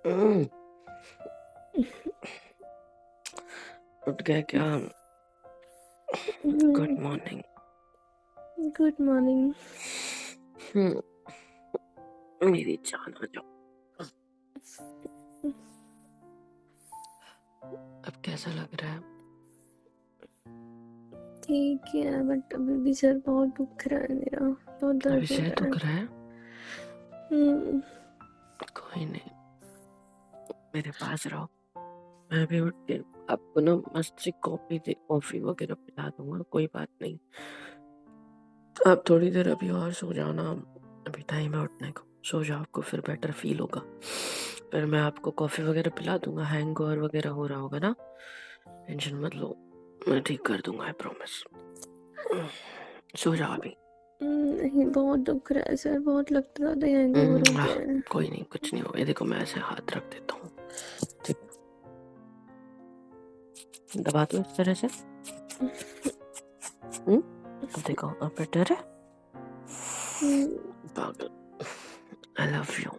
हम्म, उठ गए क्या? Good morning. Good morning. मेरी जान आ जाओ। अब कैसा लग रहा है? ठीक है, बट अभी भी सर बहुत दुख रहा है, मेरा बहुत अभी दर्द हो से रहा है। दुख रहा है? हम्म, कोई नहीं, मेरे पास रहो। मैं भी उठ के आपको ना मस्त सी कॉफी वगैरह पिला दूंगा, कोई बात नहीं। आप थोड़ी देर अभी और सो जाओ ना, अभी टाइम है उठने को। सो जाओ, आपको फिर बेटर फील होगा। फिर मैं आपको कॉफी वगैरह पिला दूंगा। हैंगओवर वगैरह हो रहा होगा ना, टेंशन मत लो, मैं ठीक कर दूंगा, आई प्रॉमिस। सो जाओ अभी। नहीं, बहुत दुख रहा है सर, बहुत लगता था हैंगओवर हो गया है। कोई नहीं, कुछ नहीं होगा। ये देखो, मैं ऐसे हाथ रख देता हूँ, ठीक? दबा दो इस तरह से। अब देखो, अब बेटर है। पागल। I love you.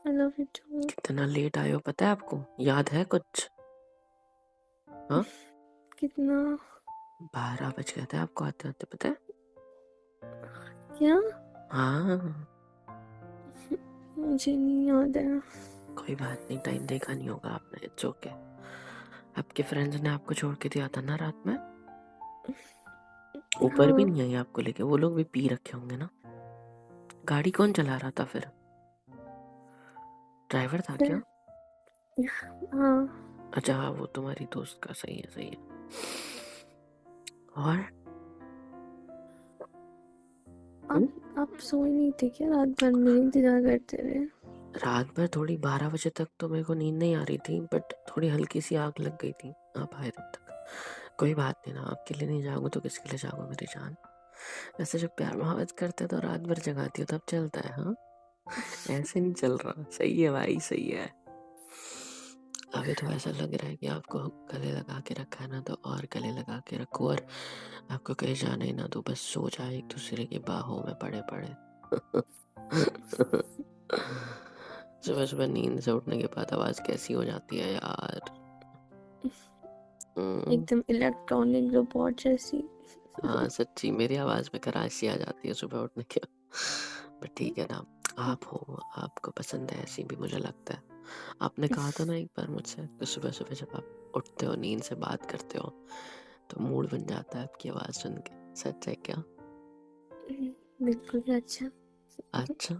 I love you too. कितना लेट आए हो पता है आपको? याद है कुछ? हाँ, कितना? 12 बज गए थे आपको आते आते, पता है? क्या? हाँ। मुझे नहीं याद है। कोई बात नहीं, टाइम देखा नहीं होगा आपने, इट्स ओके। आपके फ्रेंड्स ने आपको छोड़ के दिया था ना रात में? ऊपर भी हाँ नहीं आई आपको लेके? वो लोग भी पी रखे होंगे ना। गाड़ी कौन चला रहा था फिर? ड्राइवर था क्या? हाँ। अच्छा हाँ, वो तुम्हारी दोस्त का। सही है, सही है। और आप सोए नहीं थे क्या रात भर? नींद इंतजार करते रहे। रात भर थोड़ी 12 बजे तक तो मेरे को नींद नहीं आ रही थी, बट थोड़ी हल्की सी आग लग गई थी। आप आए तब तक। कोई बात नहीं ना, आपके लिए नहीं जाऊंगा तो किसके लिए जाऊंगा मेरी जान। वैसे जब प्यार मोहब्बत करते तो रात भर जगाती हो, तब चलता है। हाँ, ऐसे नहीं चल रहा। सही है भाई, सही है। अभी तो ऐसा लग रहा है कि आपको गले लगा के रखा है ना, तो और गले लगा के रखो, और आपको कहीं जाना ही ना तो बस सो जाए एक दूसरे की बाहों में पड़े पड़े। सुबह सुबह नींद से उठने के बाद आवाज कैसी हो जाती है यार। एकदम इलेक्ट्रॉनिक रोबोट जैसी। हाँ सच्ची, मेरी आवाज में खराश सी आ जाती है सुबह उठने के। पर ठीक है ना, आप हो, आपको पसंद है ऐसी भी, मुझे लगता है। आपने कहा था ना एक बार मुझसे कि सुबह सुबह जब आप उठते हो, नींद से बात करते हो, तो मूड बन जाता है आपकी आवाज सुन के। सच है क्या? बिल्कुल अच्छा। अच्छा,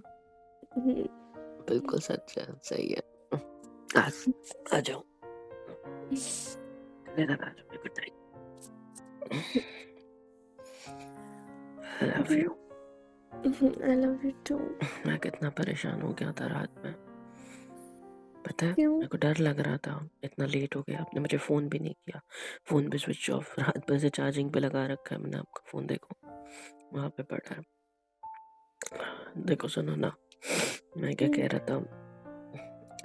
बिल्कुल सच है, सही है। आ, आ जाओ, गले लगा लो, good night. I love you. I love you too. मैं कितना परेशान हो गया था रात में, पता है? क्यों? मेरे को डर लग रहा था, इतना लेट हो गया, आपने मुझे फोन भी नहीं किया। फोन भी स्विच ऑफ, रात भर से चार्जिंग पे लगा रखा है मैंने। आपका फोन देखो, वहां पे पड़ा है। देखो सुनो ना, मैं क्या कह रहा था,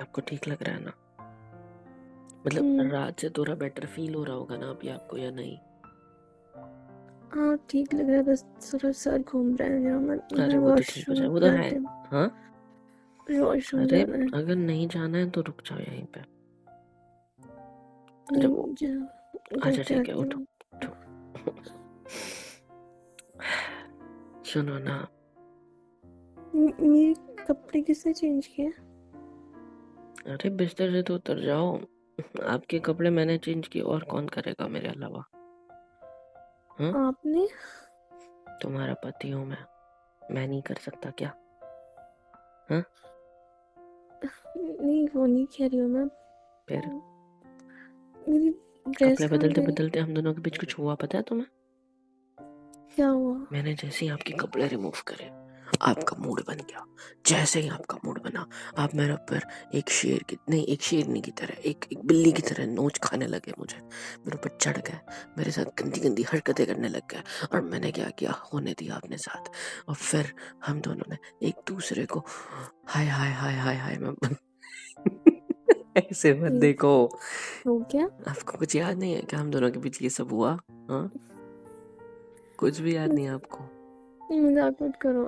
आपको ठीक लग रहा है ना? मतलब रात से थोड़ा बेटर फील हो रहा होगा ना अभी आपको, या नहीं? हाँ, ठीक लग रहा है, बस थोड़ा सर घूम रहा है मेरा। मैं अरे वो तो ठीक हो जाए, वॉशरूम वो तो है। जाते हैं। हाँ, वॉशरूम अरे जाना है। अगर नहीं जाना है तो रुक जाओ यहीं पे। अरे वो, नहीं रुक अच्छा ठीक है, जाती उठो हूँ। उठो। सुनो ना, मेरे कपड़े किसने चेंज किए? अरे बिस्तर से तो उतर जाओ। आपके कपड़े मैंने चेंज किए, और कौन करेगा मेरे अलावा? हाँ, आपने? तुम्हारा पति हूँ मैं नहीं कर सकता क्या? हाँ, नहीं, वो नहीं कह रही हूँ मैं। फिर मेरी ड्रेस कपड़े कहाँ बदलते गई? बदलते हम दोनों के बीच कुछ हुआ, पता है तुम्हें? क्या हुआ? मैंने जैसे ही आपके कपड़े रिमूव करे, आपका मूड बन गया। जैसे ही आपका मूड बना, आप मेरे ऊपर एक शेर की नहीं, एक शेरनी की तरह, एक बिल्ली की तरह नोच खाने लगे। मुझे मेरे ऊपर चढ़ गए, मेरे साथ गंदी गंदी हरकतें करने लग गए। और मैंने क्या किया, होने दिया अपने साथ। और फिर हम दोनों ने एक दूसरे को, हाय हाय हाय हाय हाय, मैं ऐसे मत देखो। हो गया? आपको कुछ याद नहीं है कि हम दोनों के बीच ये सब हुआ? हाँ, कुछ भी याद नहीं है आपको? मजाक मत करो।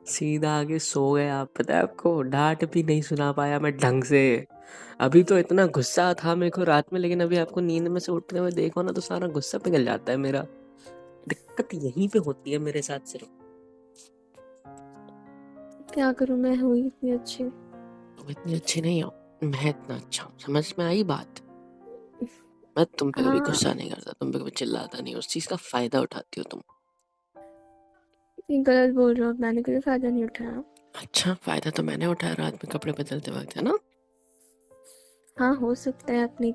सीधा आगे सो गए आप। पता है आपको, डांट भी नहीं सुना पाया मैं ढंग से। अभी तो इतना गुस्सा था मेरे को रात में, लेकिन अभी आपको नींद में से उठते हुए देखो ना तो सारा गुस्सा पिघल जाता है मेरा। दिक्कत यहीं पे होती है मेरे साथ सिर्फ। क्या करूं, मैं हुई इतनी अच्छी। तुम इतनी अच्छी नहीं हो, मैं इतना अच्छा हूँ। समझ में आई बात? मैं तुम पे कभी हाँ, गुस्सा नहीं करता, तुम पे कभी चिल्लाता नहीं, उस चीज का फायदा उठाती हो तुम। ये गलत बोल रहे हो, मैंने कोई फायदा नहीं उठाया। अच्छा, फायदा तो मैंने उठाया रात में कपड़े बदलते वक्त, है ना? हाँ, हो सकता है अपनी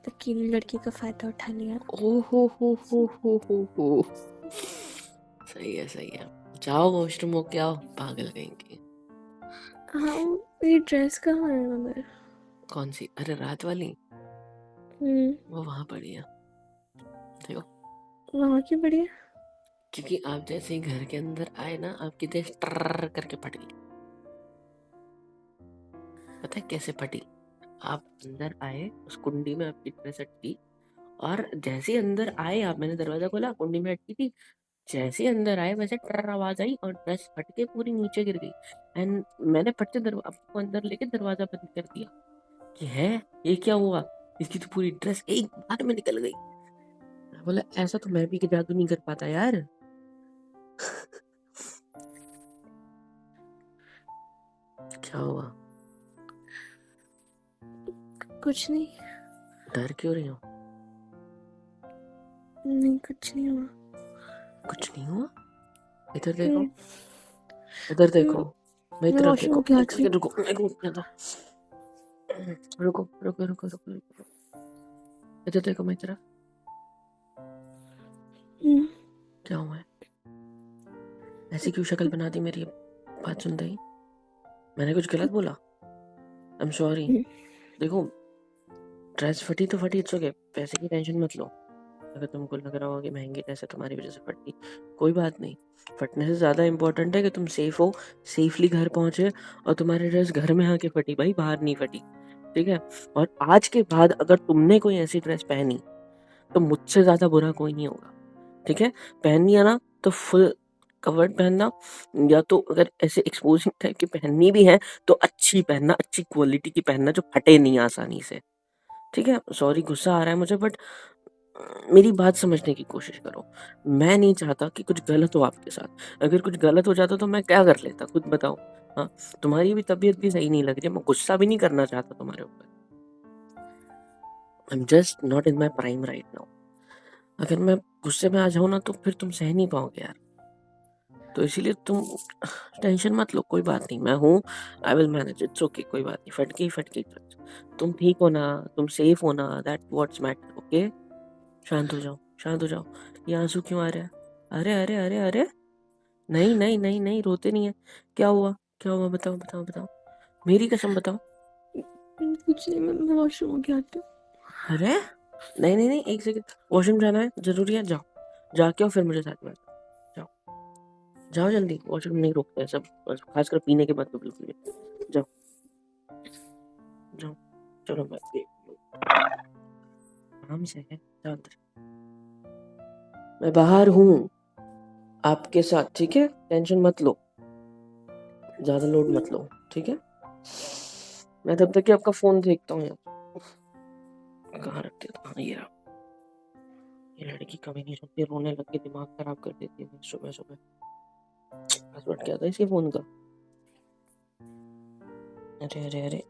अकेली लड़की का फायदा उठा लिया। हो। सही है सही है। जाओ वॉशरूम होके आओ, पागल कहेंगे। हाँ, मेरी ड्रेस कहाँ है मगर? कौन सी? अरे रात वाली, हम्म। वो वहां पड़ी है, देखो। वहाँ क्यों बढ़िया? क्योंकि आप जैसे ही घर के अंदर आए ना, आपकी देह ट्रर करके फट गई। पता है कैसे फटी? आप अंदर आए, उस कुंडी में आपकी ड्रेस अटकी, और जैसे ही अंदर आए आप, मैंने दरवाजा खोला, कुंडी में अटकी थी। जैसे ही अंदर आए वैसे ट्रर आवाज आई और ड्रेस फट के पूरी नीचे गिर गई। एंड मैंने फटते आपको अंदर लेके दरवाजा बंद कर दिया कि है ये क्या हुआ, इसकी तो पूरी ड्रेस एक बार में निकल गई। मैं बोला ऐसा तो मैं भी जादू नहीं कर पाता यार। क्या हुआ? कुछ नहीं। डर क्यों रही हो? नहीं, कुछ नहीं हुआ। कुछ नहीं हुआ? इधर देखो, हम्म, इधर देखो, मेरी मैं तरफ वॉशरूम देखो। होके एक आती हूँ। सेकंड रुको, मेरे को उठने दो। रुको रुको रुको रुको रुको। इधर देखो मेरी तरफ। हम्म, क्या हुआ है? ऐसी क्यों शक्ल बना दी मेरी बात सुनते ही? मैंने कुछ गलत बोला? I am sorry. हम्म, देखो, ड्रेस फटी तो फटी, इट्स ओके, पैसे की टेंशन मत लो। अगर तुमको लग रहा हो कि महंगी ड्रेस है तुम्हारी वजह से फटी, कोई बात नहीं। फटने से ज़्यादा इम्पोर्टेंट है कि तुम सेफ हो, सेफली घर पहुंचे, और तुम्हारी ड्रेस घर में आके फटी भाई, बाहर नहीं फटी। ठीक है? और आज के बाद अगर तुमने कोई ऐसी ड्रेस पहनी तो मुझसे ज़्यादा बुरा कोई नहीं होगा। ठीक है? पहननी है ना तो फुल कवर्ड पहनना, या तो अगर ऐसे एक्सपोजिंग टाइप की पहननी भी है तो अच्छी पहनना, अच्छी क्वालिटी की पहनना जो फटे नहीं आसानी से। ठीक है? सॉरी गुस्सा आ रहा है मुझे, बट मेरी बात समझने की कोशिश करो। मैं नहीं चाहता कि कुछ गलत हो आपके साथ। अगर कुछ गलत हो जाता तो मैं क्या कर लेता, खुद बताओ। हाँ, तुम्हारी भी तबीयत भी सही नहीं लग रही है, मैं गुस्सा भी नहीं करना चाहता तुम्हारे ऊपर। I am just not in my prime right now. अगर मैं गुस्से में आ जाऊँ ना तो फिर तुम सह नहीं पाओगे यार। तो इसीलिए तुम टेंशन मत लो, कोई बात नहीं, मैं हूँ। I will manage, it's okay, कोई बात नहीं, फट गई। तुम ठीक हो ना, तुम सेफ हो ना, दैट व्हाट्स मैटर। ओके, शांत हो जाओ, शांत हो जाओ। ये आंसू क्यों आ रहा है? अरे अरे अरे अरे, नहीं नहीं नहीं नहीं, रोते नहीं है। क्या हुआ, क्या हुआ, बताओ बताओ बताओ, मेरी कसम बताओ। कुछ नहीं, मैं वॉशरूम होके आती हूँ। अरे नहीं नहीं नहीं, एक सेकंड, वॉशरूम जाना है, जरूरी है, जाओ, जाके आओ, फिर मुझे साथ में जाओ। जाओ जल्दी, वॉशरूम नहीं रोकते हैं सब, खासकर पीने के बाद तो बिल्कुल भी। जाओ जाओ, चलो मैं आराम से है, जाओ अंदर। मैं बाहर हूँ आपके साथ, ठीक है? टेंशन मत लो, ज्यादा लोड मत लो, ठीक है? मैं तब तक कि आपका फोन देखता हूँ यार, कहाँ रख दिया था? हाँ, ये रहा। ये लड़की कभी नहीं रुकती, रोने लग के दिमाग खराब कर देती है सुबह सुबह। पासवर्ड क्या था इसके फोन का? अरे अरे अरे,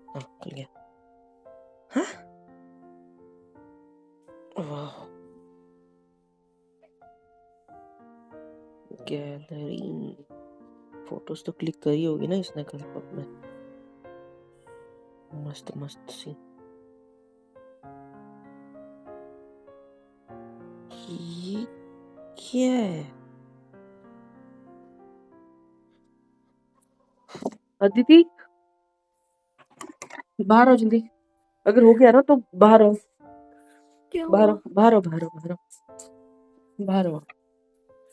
हाँ खुल गया। हाँ, वाह, गैलरी, फोटोज तो क्लिक करी होगी ना इसने कल पब में, मस्त मस्त सी। ये क्या है? अदिति, बाहर आओ जल्दी। अगर हो गया ना तो बाहर आओ, क्या बाहर हुआ? आओ, बाहर आओ, बाहर आओ, बाहर आओ, बाहर आओ।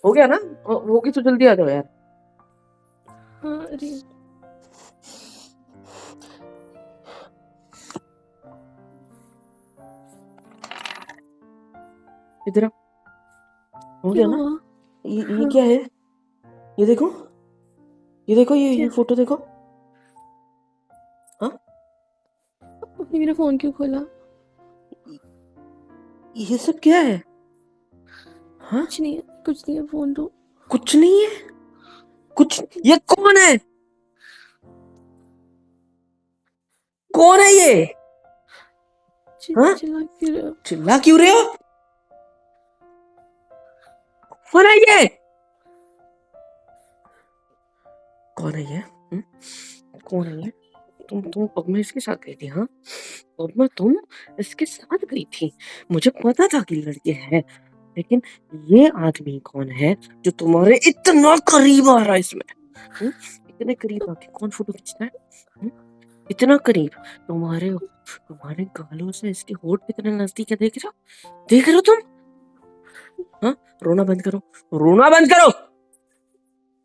हो गया ना? होगी तो जल्दी आ जाओ यार। हाँ, अरे इधर आओ। हो क्या गया ना? हुआ? ये हाँ, क्या है? ये देखो, ये देखो, ये क्या? फोटो देखो। हाँ, आपने मेरा फोन क्यों खोला? ये सब क्या है? हाँ, कुछ नहीं है, कुछ नहीं है, फोन दो। कुछ नहीं है, कुछ। ये कौन है? कौन है ये? हाँ, चिल्ला क्यों रहे हो? चिल्ला क्यों रहे हो? कौन है ये? कौन है ये? कौन है ये? तुम पब में इसके साथ गई थी? हाँ, पब में तुम इसके साथ गई थी। मुझे पता था कि लड़के हैं, लेकिन ये आदमी कौन है जो तुम्हारे इतना करीब आ रहा है इसमें? इतने करीब आके कौन फोटो खींचता है? इतना करीब, तुम्हारे तुम्हारे गालों से इसके होठ कितने नजदीक है, देख रहे हो तुम? हाँ, रोना बंद करो, रोना बंद करो,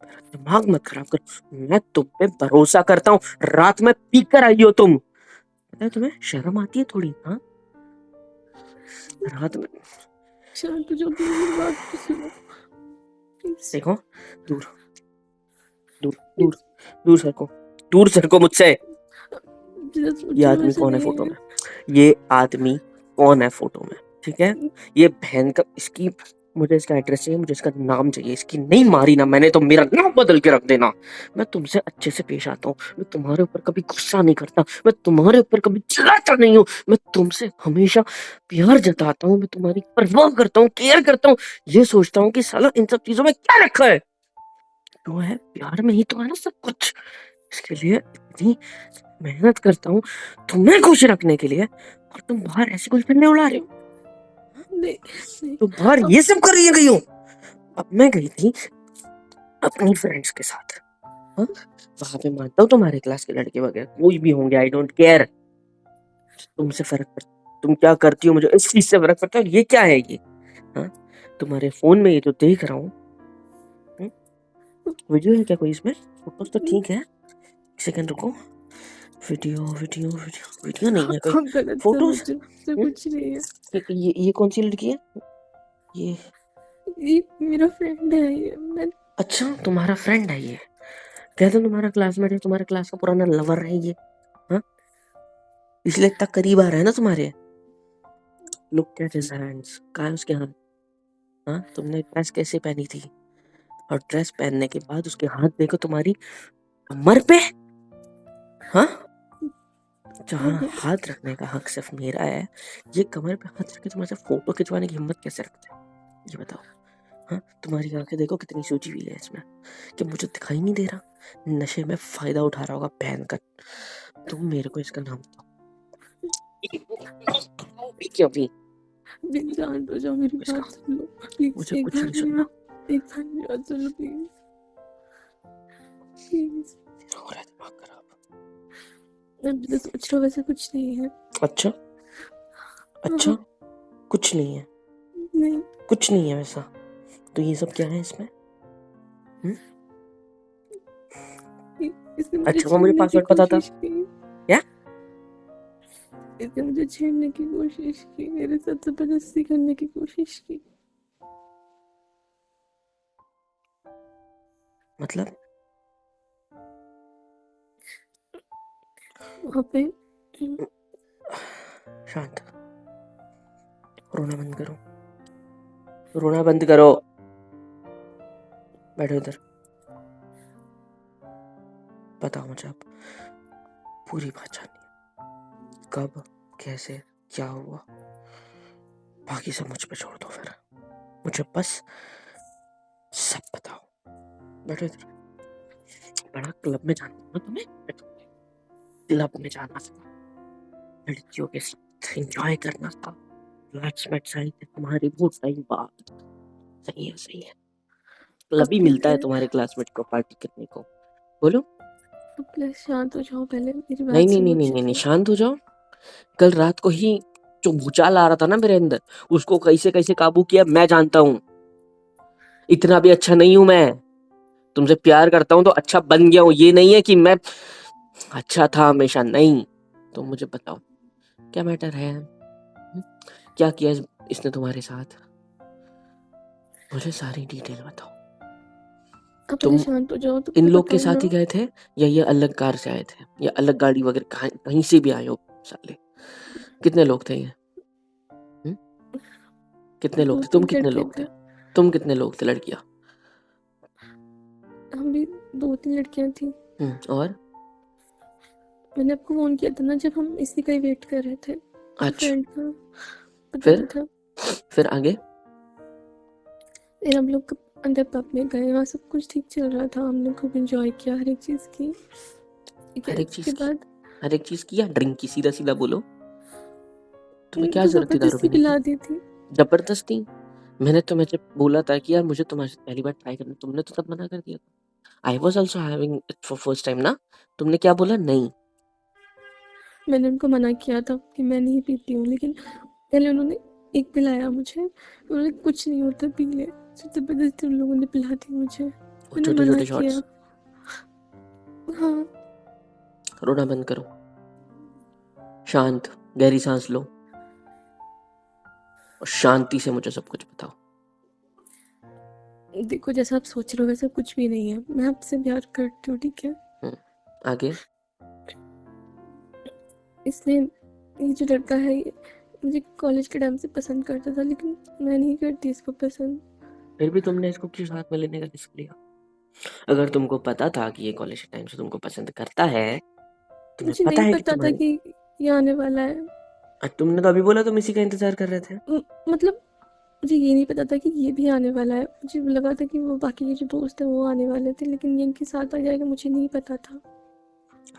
मेरा दिमाग मत खराब करो। मैं तुम पे भरोसा करता हूँ। रात में पी कर आई हो तुम, पता है तुम्हें शर्म आती है थोड़ी? हाँ, रात में। शांत हो जाओ प्लीज, मेरी बात तो सुनो प्लीज। देखो, दूर दूर दूर दूर सरको, दूर सरको मुझसे। ये आदमी कौन है फोटो में? ये आदमी कौन है फोटो में? ठीक है, ये बहन का, इसकी, मुझे इसका एड्रेस चाहिए, मुझे इसका नाम चाहिए। इसकी नहीं मारी ना मैंने तो मेरा नाम बदल के रख देना। मैं तुमसे अच्छे से पेश आता हूँ, मैं तुम्हारे ऊपर कभी गुस्सा नहीं करता, मैं तुम्हारे ऊपर कभी चिल्लाता नहीं हूँ, मैं तुमसे हमेशा प्यार जताता हूँ, मैं तुम्हारी परवाह करता हूँ, केयर करता हूँ। ये सोचता हूँ कि साला इन सब चीजों में क्या रखा है? तो है प्यार में ही तो है ना सब कुछ। इसके लिए इतनी मेहनत करता हूँ तुम्हें खुश रखने के लिए, और तुम बाहर ऐसे कुछ फंडे उड़ा रहे हो। नहीं तुम बाहर ये सब कर रही है गई हो। अब मैं गई थी अपनी फ्रेंड्स के साथ। हाँ, वहां पे मानता हूँ तुम्हारे क्लास के लड़के वगैरह कोई भी होंगे, आई डोंट केयर। तुमसे फर्क पड़ता, तुम क्या करती हो मुझे इस चीज से फर्क पड़ता है। ये क्या है ये? हाँ, तुम्हारे फोन में ये जो देख रहा हूँ, वीडियो है क्या कोई इसमें? फोटोज तो ठीक है, एक सेकंड रुको। वीडियो वीडियो वीडियो वीडियो नहीं है कोई, आप गलत फोटोज। समझ रहे हो, ऐसा कुछ नहीं है। ये कौन सी लड़की है ये? ये मेरा फ्रेंड है, ये मैं। अच्छा, तुम्हारा फ्रेंड है ये? कहते हो तुम्हारा क्लासमेट है, तुम्हारे क्लास का पुराना लवर है ये? हाँ, इसलिए इतना करीब आ रहा है ना तुम्हारे। लुक एट हिज हैंड्स, कहाँ है उसके हाथ? हाँ, तुमने ड्रेस कैसे पहनी थी, और ड्रेस पहनने के बाद उसके हाथ देखो तुम्हारी कमर पे। हाँ, जहाँ हाथ रखने का हक सिर्फ मेरा है, ये कमर पे हाथ रख के तुम्हारे से फोटो खिंचवाने की हिम्मत कैसे रखते हैं? ये बताओ। हाँ, तुम्हारी आंखें देखो कितनी सूजी हुई है इसमें, कि मुझे दिखाई नहीं दे रहा? नशे में फायदा उठा रहा होगा बहन का। तुम मेरे को इसका नाम बताओ। क्या अभी? प्लीज शांत हो जाओ, मेरी इसका, बात सुन लो प्लीज। मुझे एक कुछ बार नहीं मेरी सुनना। बात, एक बार मेरी बात सुन लो प्लीज प्लीज। हो रहा है दिमाग खराब। मैं जो सोच रहा हूँ वैसे कुछ नहीं है। अच्छा, अच्छा, कुछ नहीं है, नहीं, कुछ नहीं है वैसा? तो ये सब क्या है इसमें? इसने मुझे अच्छा, वो मुझे छेड़ने की पासवर्ड पता था कोशिश की। क्या? इसने मुझे छेड़ने की कोशिश की, मेरे साथ जबरदस्ती करने की कोशिश की। मतलब? वहाँ पे शांत, रोना बंद करो, रोना बंद करो, बैठो इधर। बताओ मुझे अब पूरी बात जाननी है, कब, कैसे, क्या हुआ, बाकी सब मुझ पे छोड़ दो फिर, मुझे बस सब बताओ। बैठो इधर। बड़ा क्लब में जाना ना तुम्हें? बैठो। क्लब में जाना था, लड़कियों के साथ एंजॉय करना था, क्लासमेट्स आई थे तुम्हारी वो टाइम बाद। सही है, सही है, क्लब ही अपने मिलता है तुम्हारे क्लासमेट को पार्टी करने को। बोलो। प्लीज शांत हो जाओ, पहले मेरी नहीं बात नहीं सुनो नहीं नहीं अच्छे नहीं नहीं, से। शांत हो जाओ। कल रात को ही जो भूचाल आ रहा था ना मेरे अंदर, उसको कैसे कैसे काबू किया मैं जानता हूँ। इतना भी अच्छा नहीं हूं मैं, तुमसे प्यार करता हूं तो अच्छा बन गया हूं, ये नहीं है कि मैं अच्छा था हमेशा, नहीं। तो मुझे बताओ क्या मैटर है? क्या किया इसने तुम्हारे साथ? मुझे सारी डिटेल बताओ। आप पहले तुम शांत हो जाओ तो इन मैं लोग के बताऊँ साथ ना। ही गए थे या ये अलग कार से आए थे या अलग गाड़ी वगैरह कहीं से भी आए हो साले? कितने लोग थे ये? हुँ? कितने लोग थे? तुम 2-3 कितने लड़के लोग थे? थे। तुम कितने लोग थे लड़कियाँ? हम भी 2-3 लड़कियाँ थी। और? मैंने आपको फ़ोन किया था ना जब हम इसी का ही वेट कर रहे थे। मेरे अच्छा, फ्रेंड का बर्थडे फिर? था। फिर आगे? फिर हम लोग अंदर पब में गए, वहाँ सब कुछ ठीक चल रहा था, हमने खूब एंजॉय किया हर एक चीज़ की। ठीक है, हर एक उसके चीज़ की? बाद हर एक चीज़ की या ड्रिंक की? सीधा-सीधा बोलो। तुम्हें क्या उनको ज़रूरत थी दारू ज़बरदस्ती पीने की? पिला दी थी। ज़बरदस्ती? मैंने तुम्हें जब बोला था कि यार मुझे तुम्हारे साथ पहली बार ट्राई करना, तुमने तो तब मना कर दिया था। I was also having it for first time ना? तुमने क्या बोला? नहीं। मैंने उनको मना किया था कि मैं नहीं पीती हूँ, लेकिन पहले उन्होंने एक पिलाया मुझे, उन्होंने कुछ नहीं होता पी ले, फिर ज़बरदस्ती उन लोगों ने पिला दी मुझे। वो मैंने मना छोटे-छोटे किया। शॉट्स। हाँ, रोना बंद करो। शांत, गहरी सांस लो और शांति से मुझे सब कुछ बताओ। देखो जैसा आप सोच रहे हो वैसा कुछ भी नहीं है, मैं आपसे प्यार करती हूँ, ठीक है? हुँ, आगे? इसलिए ये जो लड़का है ये मुझे कॉलेज के टाइम से पसंद करता था, लेकिन मैं नहीं करती इसको पसंद। फिर भी तुमने इसको क्यों साथ में लेने का रिस्क लिया? अगर तुमको पता था कि ये कॉलेज के टाइम से तुमको पसंद करता है, तुम्हें मुझे पता नहीं है कि पता था तुम्हारे कि ये आने वाला है। तुमने तो अभी बोला तुम इसी का इंतज़ार कर रहे थे। मतलब मुझे ये नहीं पता था कि ये भी आने वाला है। मुझे लगा था कि वो बाकी के जो दोस्त हैं वो आने वाले थे, लेकिन ये इनके साथ आ जाएगा मुझे नहीं पता था।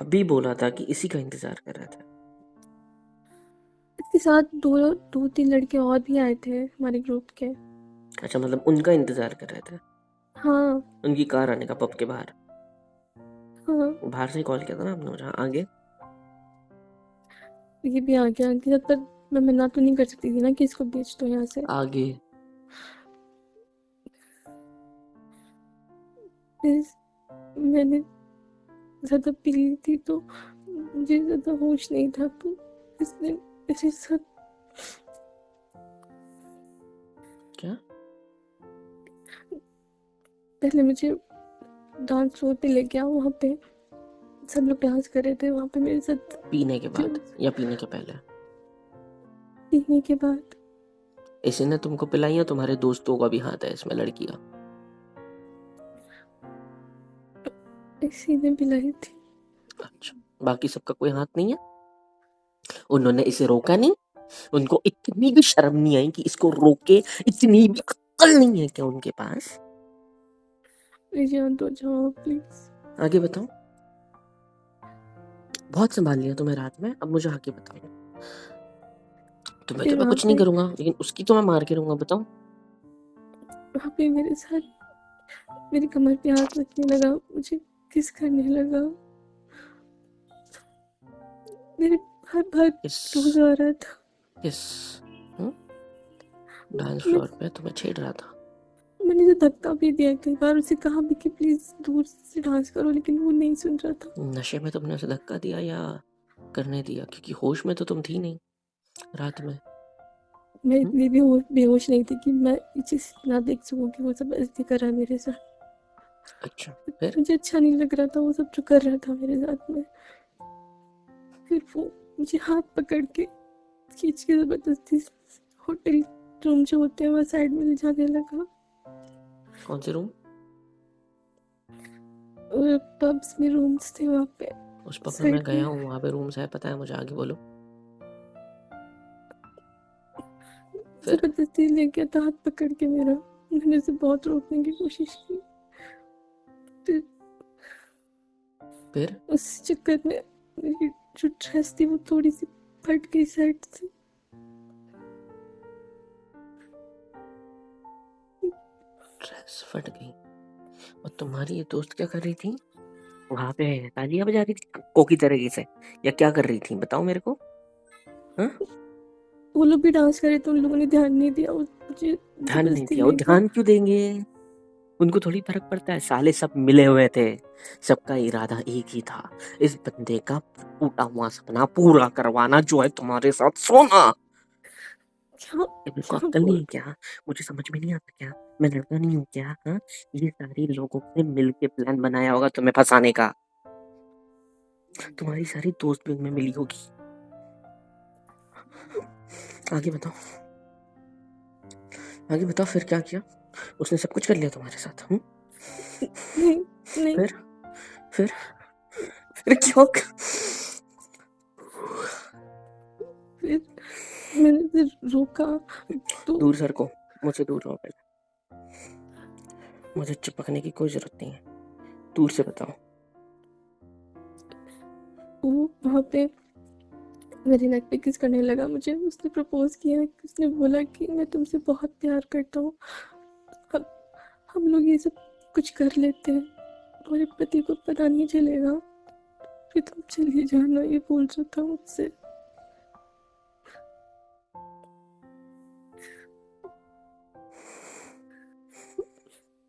अभी बोला था कि इसी का इंतज़ार कर रहे थे। इसके साथ 2-3 लड़के और भी आए थे हमारे ग्रुप के। अच्छा, मतलब उनका इंतज़ार कर रहे थे। हाँ, उनकी कार आने का पब के बाहर। हाँ, बाहर से ही कॉल किया था ना आपने मुझे? हाँ, आगे? ये भी आ गया कि जब तक मैं मना तो नहीं कर सकती थी ना कि इसको बेच दो यहाँ से। आगे? फिर मैंने ज़्यादा पी ली थी तो मुझे ज़्यादा होश नहीं था, तो इसने मेरे साथ क्या? पहले मुझे डांस फ्लोर पे ले गया। वहाँ पे सब लोग डांस कर रहे थे, वहाँ पे मेरे साथ पीने के बाद क्लोज या पीने के पहले? पीने के बाद इसी ने तुमको पिलाई या तुम्हारे दोस्तों का भी हाथ है इसमें, लड़की का? इसी ने पिलाई थी। अच्छा, बाकी सबका कोई हाथ नहीं है? उन्होंने इसे रोका नहीं? उनको इतनी भी शर्म नहीं आई कि इसको रोके? इतनी भी अक्ल नहीं है क्या उनके पास? प्लीज यहाँ तो जाओ प्लीज। आगे बताओ। बहुत संभाल लिया तुम्हें रात में, अब मुझे आगे बताओ। तुम्हें तो फिर मैं कुछ नहीं करूंगा, लेकिन उसकी तो मैं मार के रहूंगा। बताओ। वहाँ पे मेरे साथ मेरी कमर पे हाथ रखने लगा, मुझे किस करने लगा, मेरे हर बार किस? रोज आ रहा था। किस? डांस मैं फ्लोर पे तुम्हें छेड़ रहा था? मैंने उसे धक्का भी दिया, कई बार उसे कहा भी कि प्लीज दूर से डांस करो, लेकिन वो नहीं सुन रहा था। नशे में तुमने उसे धक्का दिया या करने दिया? क्योंकि होश में तो तुम थी नहीं रात में। मैं हुँ? इतनी भी बेहोश नहीं थी कि मैं ये चीज़ ना देख सकूं कि वो सब ऐसे कर रहा है मेरे साथ। अच्छा, फिर? मुझे अच्छा नहीं लग रहा था वो सब जो कर रहा था मेरे साथ में। फिर वो मुझे हाथ पकड़ के खींच के ज़बरदस्ती होटल रूम जो होते हैं वहाँ साइड में ले जाने लगा। कौन से रूम? और पब्स में रूम्स थे वहाँ पे उस पब में मैं साइड गया में। हूँ, वहाँ पे रूम्स है, पता है मुझे। आगे बोलो। फिर? ज़बरदस्ती ले गया था हाथ पकड़ के मेरा। मैंने उसे बहुत रोकने की कोशिश की, फिर फिर? उस चक्कर में मेरी जो ड्रेस थी वो थोड़ी सी फट गई साइड से। ड्रेस फट गई। और तुम्हारी ये दोस्त क्या कर रही थी? वहाँ पे तालियाँ बजा रही थी कक्कों की तरीके से, या क्या कर रही थी? बताओ मेरे को। हाँ? वो लोग भी डांस कर रहे थे, उन लोगों ने ध्यान नहीं दिया, वो मुझे ध्यान नहीं ज़बरदस्ती दिया? वो ले गया। ध्यान क्यों देंगे? उनको थोड़ी फ़र्क पड़ता है, साले सब मिले हुए थे। सबका इरादा एक ही था, इस बंदे का टूटा हुआ सपना पूरा करवाना, जो है तुम्हारे साथ सोना। क्या इनको क्या अक्ल नहीं बोल है क्या? मुझे समझ में नहीं आता क्या? मैं लड़का नहीं हूँ क्या? हाँ, ये सारी लोगों ने मिलके प्लान बनाया होगा तुम्हें फंसाने का। तुम्हारी सारी दोस्त भी उनमें मिली होगी। आगे बताओ, आगे बताओ, फिर क्या किया? उसने सब कुछ कर लिया तुम्हारे साथ? नहीं नहीं, फिर फिर फिर क्यों? फिर मैंने फिर रोका तो दूर सरको, मुझसे दूर रहो पहले। मुझे चिपकने की कोई जरूरत नहीं है, दूर से बताओ। वो वहाँ पे मेरे नेक पे किस करने लगा मुझे। उसने प्रपोज किया, उसने बोला कि मैं तुमसे बहुत प्यार करता हूँ, हम हम लोग ये सब कुछ कर लेते हैं, तुम्हारे पति को पता नहीं चलेगा, फिर तुम चली जाना, ये बोल रहा था मुझसे।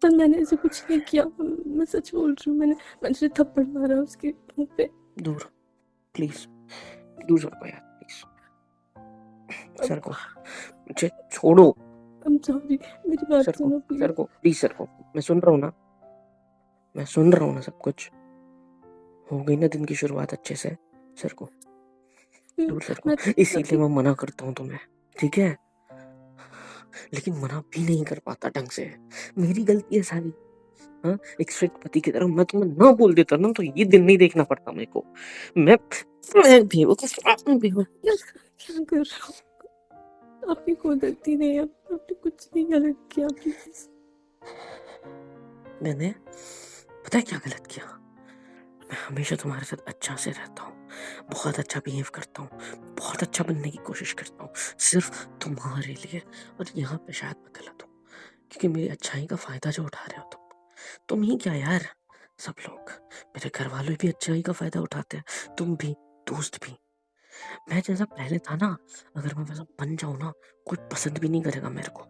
पर मैंने ऐसे कुछ नहीं किया, मैं सच बोल रही हूँ। मैंने थप्पड़ मारा उसके मुंह पे। दूर, प्लीज दूर सरको यार, प्लीज सरको, मुझे छोड़ो। I'm sorry, मेरी बात सरको सुनो प्लीज। सरको प्लीज सरको, मैं सुन रहा हूँ ना, मैं सुन रहा हूँ ना, सब कुछ हो गई ना दिन की शुरुआत अच्छे से। सरको, दूर सरको, मैं इसीलिए मैं मना करता हूँ तुम्हें, ठीक है? लेकिन मना भी नहीं कर पाता ढंग से, मेरी गलती है सारी। हाँ, एक स्ट्रिक्ट पति की तरह मैं तुम्हें ना बोल देता ना तो ये दिन नहीं देखना पड़ता मेरे को। मैं बेवकूफ क्या कर रहा हूँ? आपकी कोई गलती नहीं है, आपने कुछ नहीं गलत किया प्लीज। मैंने पता है क्या गलत किया? मैं हमेशा तुम्हारे साथ अच्छा से रहता हूँ, बहुत अच्छा बिहेव करता हूँ, बहुत अच्छा बनने की कोशिश करता हूँ सिर्फ तुम्हारे लिए। और यहाँ पे शायद मैं गलत हूँ, क्योंकि मेरी अच्छाई का फायदा जो उठा रहे हो तुम ही क्या यार, सब लोग, मेरे घर वाले भी अच्छाई का फायदा उठाते हैं, तुम भी, दोस्त भी। मैं जैसा पहले था ना, अगर मैं वैसा बन जाऊं ना, कोई पसंद भी नहीं करेगा मेरे को।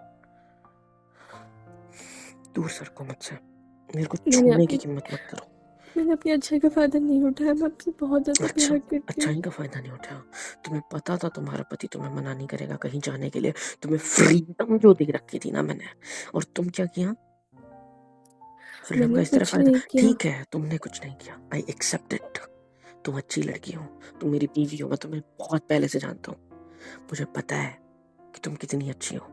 दूर सरको मुझसे, मेरे को छूने की हिम्मत मत करो। मैंने अपनी अच्छाई का फायदा नहीं उठाया, मैं आपसे बहुत ज्यादा अच्छा, प्यार करती हूँ। अच्छाई का फायदा नहीं उठाया? तुम्हें पता था तुम्हारा पति तुम्हें मना नहीं करेगा कहीं जाने के लिए, तुम्हें फ्रीडम जो दे रखी थी ना मैंने, और तुम क्या किया? फ्रीडम का मैंने इस तरह कुछ फायदा। नहीं किया। ठीक है, तुमने कुछ नहीं किया, आई एक्सेप्ट इट। तुम अच्छी लड़की हो, तुम मेरी बीवी हो, मैं तुम्हें बहुत पहले से जानता हूँ, मुझे पता है कि तुम कितनी अच्छी हो।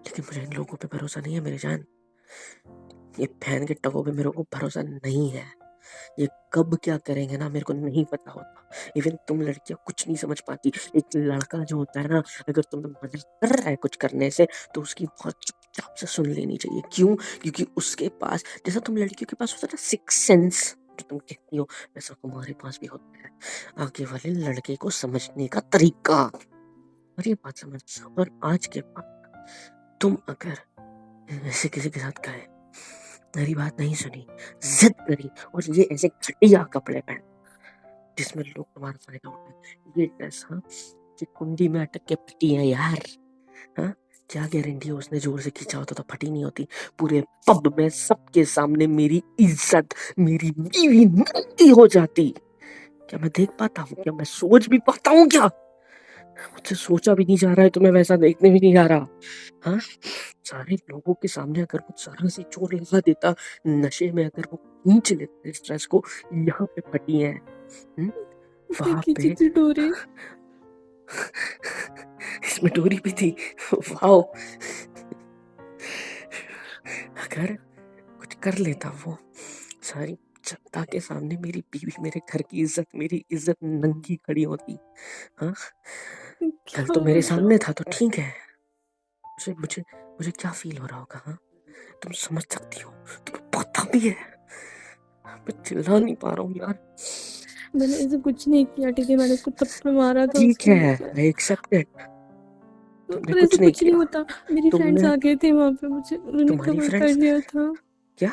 लेकिन मुझे इन लोगों पे भरोसा नहीं है मेरी जान, ये फैन के टगों पे मेरे को भरोसा नहीं है। ये कब क्या करेंगे ना मेरे को नहीं पता होता। इवन तुम लड़कियां कुछ नहीं समझ पाती, एक लड़का जो होता है ना, अगर तुम्हें मना कर रहा है कुछ करने से तो उसकी बहुत चुपचाप से सुन लेनी चाहिए। क्यों? क्योंकि उसके पास, जैसा तुम लड़कियों के पास होता है ना सिक्स सेंस जो तुम कहती हो, वैसा तुम्हारे पास भी होता है, आगे वाले लड़के को समझने का तरीका। और ये बात समझ, और आज के बाद तुम अगर ऐसे किसी के साथ गए, मेरी बात नहीं सुनी, जिद करी, और ये ऐसे घटिया कपड़े पहन जिसमें लोग तुम्हारा फायदा उठाए, ये ड्रेस, हाँ, ये कुंडी में अटक के फटी है यार। हाँ, क्या गारंटी है उसने जोर से खींचा होता तो फटी नहीं होती? पूरे पब में सबके सामने मेरी इज्जत, मेरी बीवी नंगी हो जाती। क्या मैं देख पाता हूँ? क्या मैं सोच भी पाता हूँ? क्या मुझसे सोचा भी नहीं जा रहा है, तुम्हें वैसा देखने भी नहीं जा रहा? हाँ, सारे लोगों के सामने अगर वो जरा सी चोट लगा देता, नशे में अगर वो खींच लेते इस ड्रेस को, यहाँ पे फटी है, उसने वहां खींची पे थी डोरी। इसमें डोरी भी थी, वाओ। अगर कुछ कर लेता वो, सारी जनता के सामने मेरी बीवी, मेरे घर की इज्जत, मेरी इज्जत नंगी खड़ी होती। हाँ, कल क्या तो मेरे बोल रहा सामने हूँ? था तो ठीक है, मुझे मुझे मुझे क्या फील हो रहा होगा? हाँ, तुम समझ सकती हो, तुम्हें पता भी है। मैं चिल्ला नहीं पा रहा हूँ यार। मैंने ऐसे कुछ नहीं किया, ठीक है, मैंने उसको थप्पड़ मारा था ठीक उसके मुंह है, पे। आई एक्सेप्ट इट, तुमने पर ऐसे कुछ नहीं कुछ नहीं किया। होता। मेरी फ्रेंड्स तुमने, आ गए थे वहां पे, मुझे उन्होंने तुम्हारी कवर कर फ्रेंड्स लिया था। क्या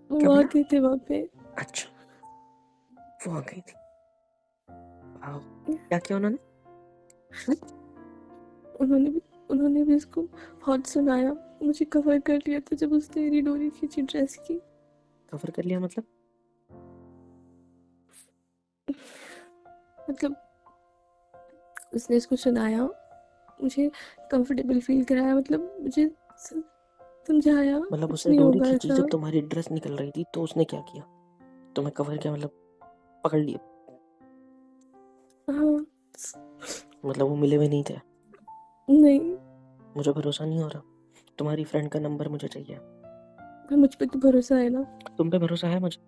वो क्या आ बोला? गए थे वहां पे। अच्छा, वो आ गई थी, वाओ, क्या किया उन्होंने? उन्होंने भी इसको बहुत सुनाया, मुझे कवर कर लिया था जब उसने मेरी डोरी खींची ड्रेस की। कवर कर लिया मतलब? मतलब उसने इसको सुनाया, मुझे कंफर्टेबल फील कराया, मतलब मुझे समझाया मतलब कुछ उसने नहीं डोरी होगा खींची ऐसा। जब तुम्हारी ड्रेस निकल रही थी, तो उसने क्या किया? तुम्हें कवर किया, मतलब पकड़ लिया? हाँ। मतलब वो मिले हुए नहीं थे? नहीं, मुझे भरोसा नहीं हो रहा। तुम्हारी फ्रेंड का नंबर मुझे चाहिए। मुझ पे तो भरोसा है ना। तुम पे भरोसा है मुझे।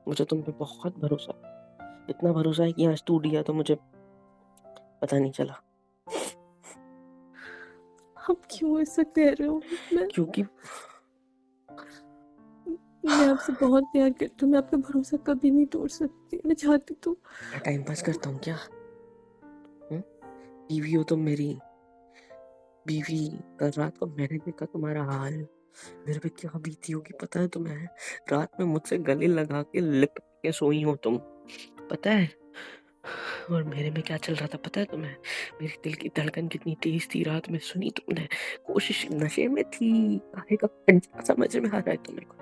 मुझे तुम पे बहुत भरोसा है। इतना भरोसा है कि आज टूट गया तो मुझे पता नहीं चला। आप क्यों ऐसा कह रहे हो? क्योंकि मैं आपसे बहुत प्यार करती हूँ, मैं आपका भरोसा कभी नहीं तोड़ सकती। मैं चाहती तो। मैं टाइम पास करता हूँ क्या? बीवी हो तुम मेरी। बीवी। कल रात को मैंने देखा तुम्हारा हाल। मेरे पे क्या बीती होगी पता है तुम्हें? रात में मुझसे गले लगा के लिपट के सोई हो तुम, पता है? और मेरे में क्या चल रहा था पता है तुम्हें? मेरे दिल की धड़कन कितनी तेज थी रात में, सुनी तुमने? कोशिश नशे में थी। काहे का पंजा समझ में आ रहा है तुम्हें को?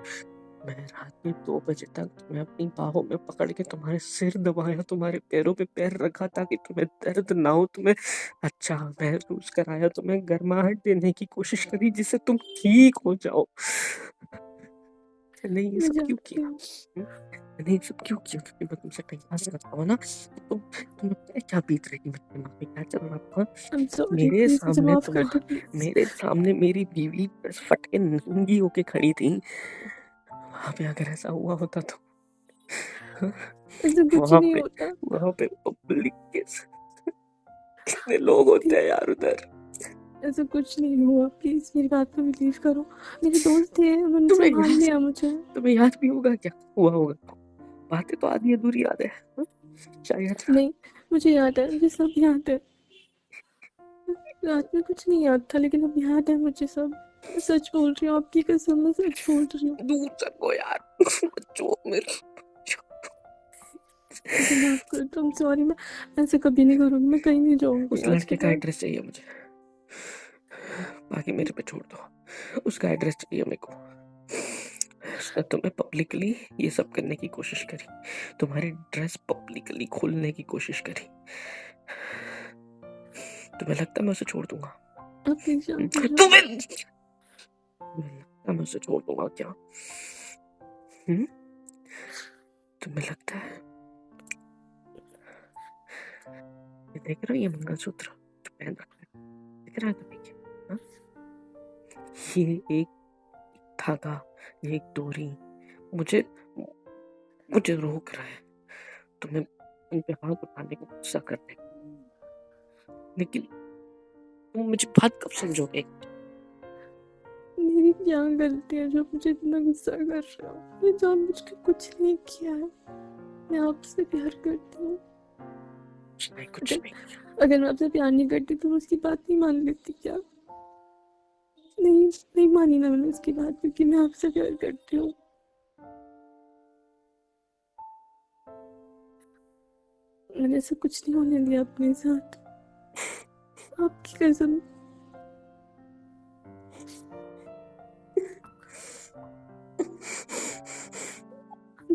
मैं रात में 2 बजे तक तुम्हें अपनी बाहों में पकड़ के तुम्हारे सिर दबाया, तुम्हारे पैरों पे पैर रखा ताकि तुम्हें दर्द ना हो, तुम्हें अच्छा महसूस कराया, तुम्हें गर्माहट देने की कोशिश करी जिससे तुम ठीक हो जाओ। मैंने ये मैं सब क्यों जानती किया? हूँ। मैंने ये सब क्यों किया? क्योंकि मैं तुमसे टाइम पास करता हूँ ना। तो तुम्हें पता है क्या बीत रही मेरे दिमाग में, क्या चल रहा था? आई एम सॉरी, प्लीज मुझे माफ कर दो प्लीज। मेरे सामने मेरी बीवी बस फट के नंगी होके खड़ी थी। वहां पे अगर ऐसा हुआ होता तो ऐसा कुछ वहां नहीं पे होता। वहां पे पब्लिक के कितने लोग होते हैं यार उधर। ऐसा कुछ नहीं हुआ, प्लीज मेरी बात पे बिलीव करो। मेरे दोस्त थे, उन्होंने तुम्हें संभाल याद लिया मुझे। तुम्हें याद भी होगा क्या हुआ होगा? बातें तो आधी अधूरी याद है, शायद। नहीं, मुझे याद है, मुझे सब याद है। रात में कुछ नहीं याद था, लेकिन अब याद है मुझे सब। मैं सच बोल रही हूँ, आपकी कसम, मैं सच बोल रही हूँ। दूर सको यार बच्चों मेरे। मुझे माफ कर दो, I'm सॉरी। मैं ऐसे कभी नहीं करूँगी, मैं कहीं नहीं जाऊँगी उस आज के लड़के का बाद। एड्रेस चाहिए मुझे, बाकी मेरे पे छोड़ दो। उसका एड्रेस चाहिए मेरे को। उसने तुम्हें पब्लिकली ये सब करने की कोशिश करी, तुम्हारी ड्रेस पब्लिकली खोलने की कोशिश करी। तुम्हें लगता है मैं उसे छोड़ दूंगा? आप प्लीज शांत हो जाओ। तुम्हें तुम्हें लगता है मैं उसे छोड़ दूंगा क्या? हम्म? तुम्हें लगता है? ये देख रहा है, ये मंगलसूत्र जो पहन रखा है, दिख रहा है तुम्हें क्या? हाँ? ये एक धागा, ये एक डोरी मुझे मुझे रोक रहा है तुम्हें उन पे हाथ उठाने को, गुस्सा करने को। लेकिन तुम मुझे बात कब समझोगे? मेरी क्या गलती है जो मुझे इतना गुस्सा कर रहे हो? मैं जानबूझ के कुछ नहीं किया है। मैं आपसे प्यार करती हूँ। कुछ अगर नहीं। अगर मैं आपसे प्यार नहीं करती तो मैं उसकी बात नहीं मान लेती क्या? नहीं, नहीं मानी ना मैंने उसकी बात, क्योंकि मैं आपसे प्यार करती हूँ। मैंने ऐसा कुछ नहीं होने दिया अपने साथ, आपकी कसम।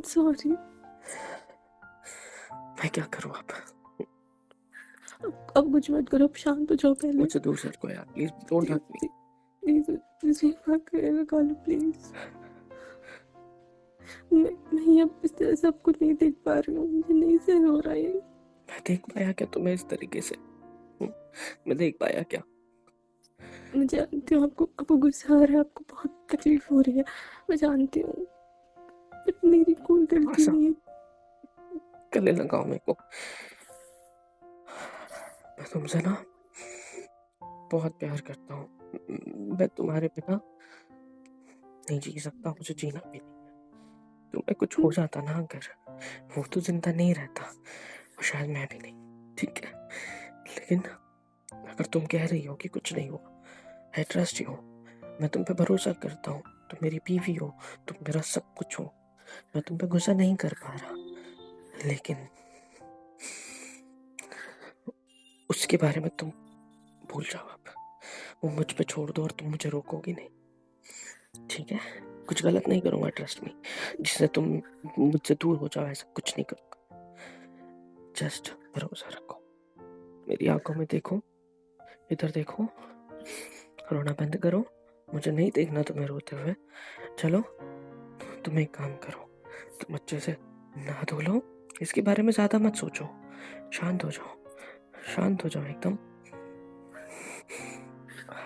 सॉरी। मैं क्या करूँ अब? अब कुछ मत करो, अब शांत हो जाओ पहले। मुझसे दूर सरको यार, please don't hurt me. Please please लगा लो प्लीज। मैं अब इस तरह सब कुछ नहीं देख पा रही हूँ, मुझे नहीं सहन हो रहा है। मैं देख पाया क्या तुम्हें इस तरीके से? मैं देख पाया क्या? मैं जानती हूँ आपको आपको गुस्सा आ रहा है, आपको बहुत तकलीफ हो रही है, मैं जानती हूँ। बट मेरी कोई गलती ऐसा नहीं है। गले लगाओ मेरे को। मैं तुमसे ना बहुत प्यार करता हूँ। मैं तुम्हारे बिना नहीं जी सकता, मुझे जीना भी नहीं है। तुम्हें कुछ हो जाता ना अगर, वो तो जिंदा नहीं रहता और शायद मैं भी नहीं, ठीक है? लेकिन अगर तुम कह रही हो कि कुछ नहीं हुआ, आई ट्रस्ट यू, मैं तुम पे भरोसा करता हूँ, तुम मेरी बीवी हो, तुम मेरा सब कुछ हो, मैं तुम पे गुस्सा नहीं कर पा रहा, लेकिन उसके बारे में तुम भूल जाओ अब। वो मुझ पे छोड़ दो और तुम मुझे रोकोगी नहीं, ठीक है? कुछ गलत नहीं करूंगा, ट्रस्ट मी, जिससे तुम मुझसे दूर हो जाओ, ऐसा कुछ नहीं करूंगा। जस्ट भरोसा रखो, मेरी आंखों में देखो, इधर देखो, रोना बंद करो, मुझे नहीं देखना तुम्हें रोते हुए। चलो तुम एक काम करो, तुम अच्छे से नहा धो लो, इसके बारे में ज्यादा मत सोचो, शांत हो जाओ, शांत हो जाओ एकदम।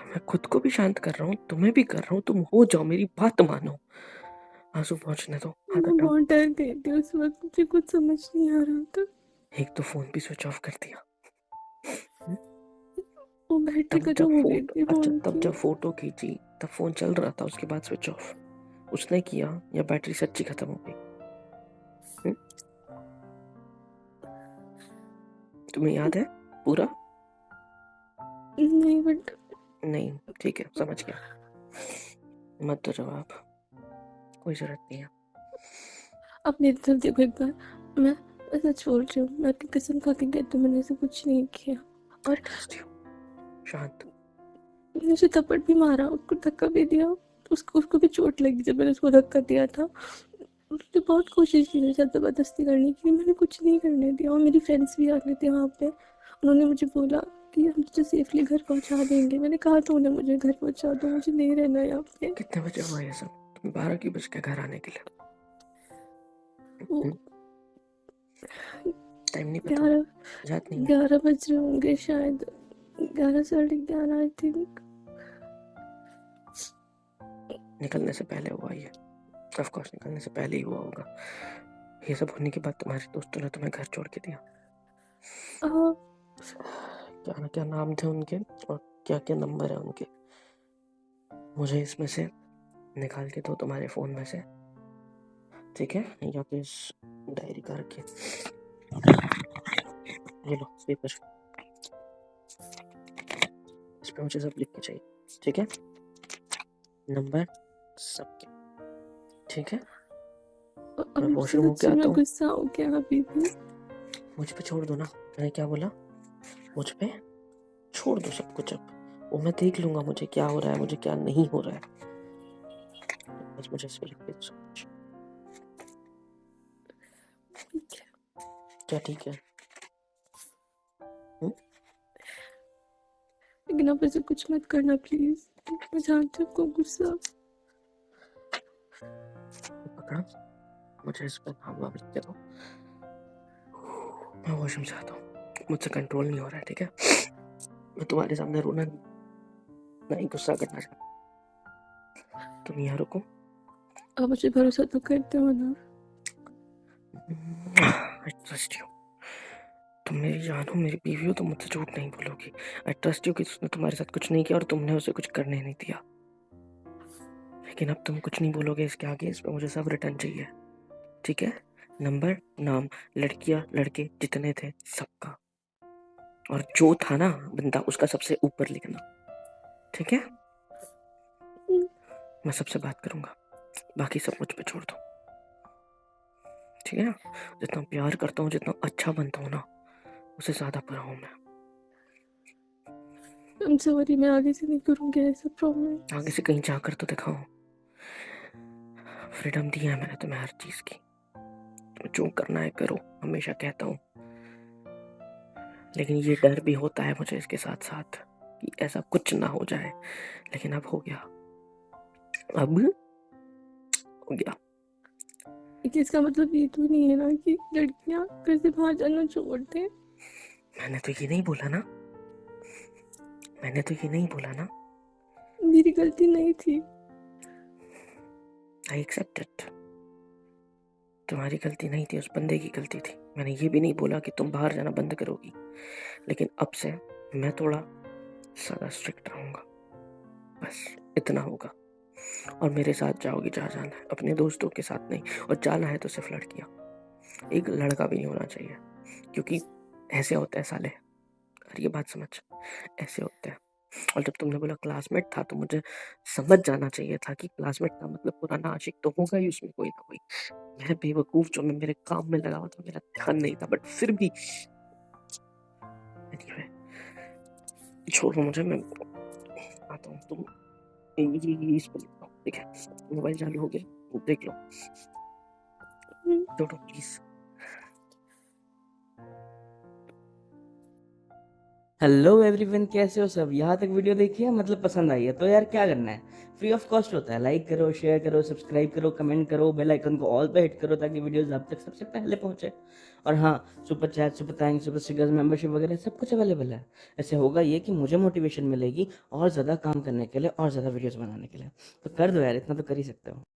मैं खुद को भी शांत कर रहा हूँ, तुम्हें भी कर रहा हूँ, तुम हो जाओ, मेरी बात मानो। आंसू पहुंचने दो, हाथ मैं हटाओ। बहुत डर गई थी उस वक्त, मुझे कुछ समझ नहीं आ रहा था। एक तो फोन भी स्विच ऑफ कर दिया। हम्म? वो बैटरी तब खत्म जब हो गई फोटो थी अच्छा, फोन तब की। जब फोटो खींची तब फोन चल रहा था, उसके बाद स्विच ऑफ उसने किया या बैटरी सच्ची खत्म हो गई? हम्म? तुम्हें याद है पूरा? नहीं बट नहीं, ठीक है, समझ गया। मत दो जवाब, कोई जरूरत नहीं है। अब मेरी तरफ देखो एक बार, मैं सच बोल रही हूँ, मैं आपकी कसम खा के कहती हूँ, मैंने ऐसा कुछ नहीं किया। और ट्रस्ट यू, शांत। मैंने उसे थप्पड़ भी मारा, उसको धक्का भी दिया, उसको भी चोट लगी जब मैंने उसको धक्का दिया था। उसने बहुत कोशिश की मेरे साथ ज़बरदस्ती करने की, मैंने कुछ नहीं करने दिया। और मेरी फ्रेंड्स भी आ गए थे वहाँ पे, उन्होंने मुझे बोला कि हम तुझे सेफली घर पहुँचा देंगे। मैंने कहा था उन्हें मुझे घर पहुँचा दो, मुझे नहीं रहना यहाँ पे। कितने बजे हुआ ये सब? तुम 12 की बज के घर आने के लिए? वो टाइम नहीं पता? 11 याद नहीं है? 11 बज रहे होंगे शायद, 11 साढ़े 11 आई थिंक। निकलने से पहले हुआ ये, ऑफ कोर्स निकलने से पहले ही हुआ होगा। ये सब होने के बाद तुम्हारे दोस्तों ने तुम्हें घर छोड़ के दिया? क्या ना क्या नाम थे उनके और क्या क्या नंबर है उनके, मुझे इसमें से निकाल के दो तुम्हारे फोन में से, ठीक है? या तो इस डायरी का रखिए, ये लो पेपर, इस पे मुझे सब लिख के चाहिए, ठीक है? नंबर सबके, ठीक है? मैं अब वॉशरूम होके सच्ची आता में हूँ। गुस्सा हो गया अभी भी। मुझ पे छोड़ दो ना, मैंने क्या बोला? मुझ पे छोड़ दो सब कुछ, अब वो मैं देख लूंगा मुझे क्या हो रहा है, मुझे क्या नहीं हो रहा है, बस मुझे इस पे लिख दो सब कुछ। क्या ठीक है? लेकिन आप ऐसे कुछ मत करना प्लीज, मैं जानती हूँ आपको गुस्सा। पकड़ा, मुझे इस पे नाम वाम लिख के दो, मैं वॉशरूम से आता हूँ, मुझसे कंट्रोल नहीं हो रहा है, ठीक है? मैं तुम्हारे सामने रोना नहीं, गुस्सा करना चाहता, तुम यहाँ रुको। आप मुझे भरोसा तो करते हो ना? आई ट्रस्ट यू, तुम मेरी जान हो, मेरी बीवी हो, तुम मुझसे झूठ नहीं बोलोगी। आई ट्रस्ट यू कि उसने तुम्हारे साथ कुछ नहीं किया और तुमने उसे कुछ करने नहीं दिया, लेकिन अब तुम कुछ नहीं बोलोगे इसके आगे, इस पे मुझे सब रिटर्न चाहिए, ठीक है? नंबर, नाम, लड़कियां लड़के जितने थे सबका, और जो था ना बंदा उसका सबसे ऊपर लिखना, ठीक है? मैं सबसे बात करूंगा, बाकी सब मुझ पे छोड़ दो, ठीक है ना? जितना प्यार करता हूँ, जितना अच्छा बनता हूँ ना, उससे ज्यादा बुरा हूँ मैं। I'm sorry, मैं आगे से नहीं करूँगी ऐसा, आगे प्रॉमिस। से कहीं जाकर तो दिखाओ, फ्रीडम दी है मैंने तुम्हें हर चीज की, तुम्हें जो करना है करो, हमेशा कहता हूँ, लेकिन ये डर भी होता है मुझे इसके साथ साथ कि ऐसा कुछ ना हो जाए, लेकिन अब हो गया, अब हो गया। लेकिन इसका मतलब ये तो नहीं है ना कि लड़कियां घर से बाहर जाना छोड़ दें। मैंने तो ये नहीं बोला ना, मैंने तो ये नहीं बोला ना। मेरी गलती नहीं थी। आई एक्सेप्ट इट, तुम्हारी गलती नहीं थी, उस बंदे की गलती थी। मैंने ये भी नहीं बोला कि तुम बाहर जाना बंद करोगी, लेकिन अब से मैं थोड़ा ज़्यादा स्ट्रिक्ट रहूंगा, बस इतना होगा। और मेरे साथ जाओगी जहाँ जाना है, अपने दोस्तों के साथ नहीं, और जाना है तो सिर्फ लड़कियाँ, एक लड़का भी नहीं होना चाहिए, क्योंकि ऐसे होते हैं साले, और ये बात समझ, ऐसे होते हैं। और जब तुमने बोला क्लासमेट था तो मुझे समझ जाना चाहिए था कि क्लासमेट का मतलब पुराना आशिक तो होगा ही उसमें कोई ना कोई। मैं बेवकूफ जो मैं मेरे काम में लगा हुआ था, मेरा ध्यान नहीं था, बट फिर भी anyway, छोड़ो मुझे, मैं आता हूँ। तुम ये इस पर लिखता हूँ, ठीक है? मोबाइल चालू हो गया, देख लो, छोड़ो प्लीज। हेलो एवरीवन, कैसे हो सब। यहाँ तक वीडियो देखी है, मतलब पसंद आई है तो यार क्या करना है, फ्री ऑफ कॉस्ट होता है। लाइक करो, शेयर करो, सब्सक्राइब करो, कमेंट करो, बेल आइकन को ऑल पे हिट करो ताकि वीडियोस आप तक सबसे पहले पहुंचे। और हाँ, super chat, super thanks, super stickers, membership वगैरह सब कुछ अवेलेबल है। ऐसे होगा ये कि मुझे मोटिवेशन मिलेगी और ज़्यादा काम करने के लिए और ज़्यादा वीडियोज़ बनाने के लिए। तो कर दो यार, इतना तो कर ही सकते हो।